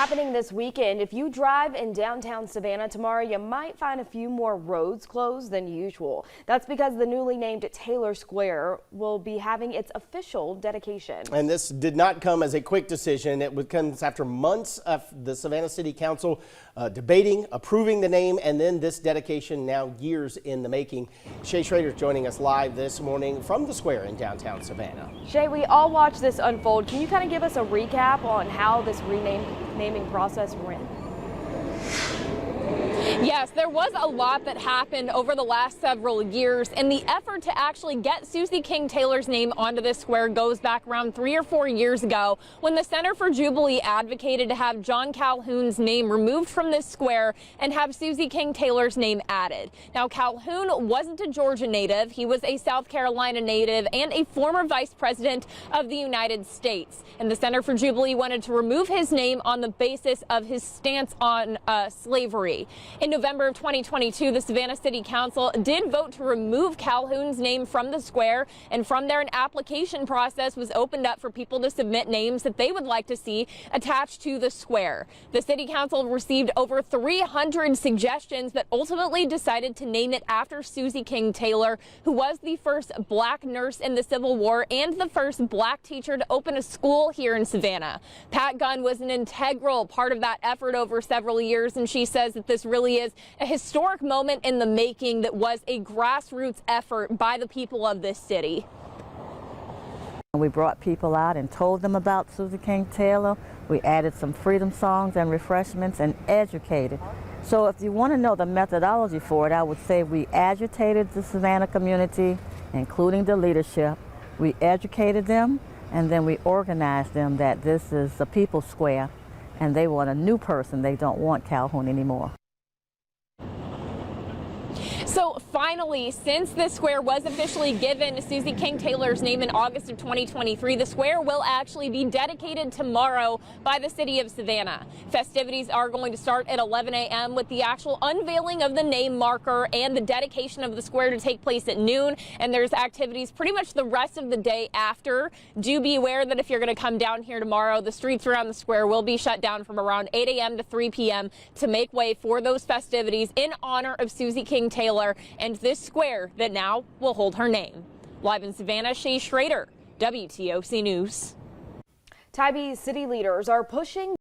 happening this weekend. If you drive in downtown Savannah tomorrow, you might find a few more roads closed than usual. That's because the newly named Taylor Square will be having its official dedication. And this did not come as a quick decision. It comes after months of the Savannah City Council debating, approving the name, and then this dedication now years in the making. Shay Schrader joining us live this morning from the square in downtown Savannah. Shay, we all watched this unfold. Can you kind of give us a recap on how this naming process went? Yes, there was a lot that happened over the last several years, and the effort to actually get Susie King Taylor's name onto this square goes back around 3 or 4 years ago when the Center for Jubilee advocated to have John Calhoun's name removed from this square and have Susie King Taylor's name added. Now, Calhoun wasn't a Georgia native. He was a South Carolina native and a former vice president of the United States. And the Center for Jubilee wanted to remove his name on the basis of his stance on slavery. In November of 2022, the Savannah City Council did vote to remove Calhoun's name from the square, and from there an application process was opened up for people to submit names that they would like to see attached to the square. The City Council received over 300 suggestions that ultimately decided to name it after Susie King Taylor, who was the first black nurse in the Civil War and the first black teacher to open a school here in Savannah. Pat Gunn was an integral part of that effort over several years, and she says that this really is a historic moment in the making that was a grassroots effort by the people of this city. We brought people out and told them about Susie King Taylor. We added some freedom songs and refreshments and educated. So if you want to know the methodology for it, I would say we agitated the Savannah community, including the leadership. We educated them, and then we organized them that this is a people's square and they want a new person. They don't want Calhoun anymore. So finally, since this square was officially given Susie King Taylor's name in August of 2023, the square will actually be dedicated tomorrow by the city of Savannah. Festivities are going to start at 11 a.m. with the actual unveiling of the name marker and the dedication of the square to take place at noon. And there's activities pretty much the rest of the day after. Do be aware that if you're going to come down here tomorrow, the streets around the square will be shut down from around 8 a.m. to 3 p.m. to make way for those festivities in honor of Susie King Taylor and this square that now will hold her name. Live in Savannah, Shay Schrader, WTOC News. Tybee city leaders are pushing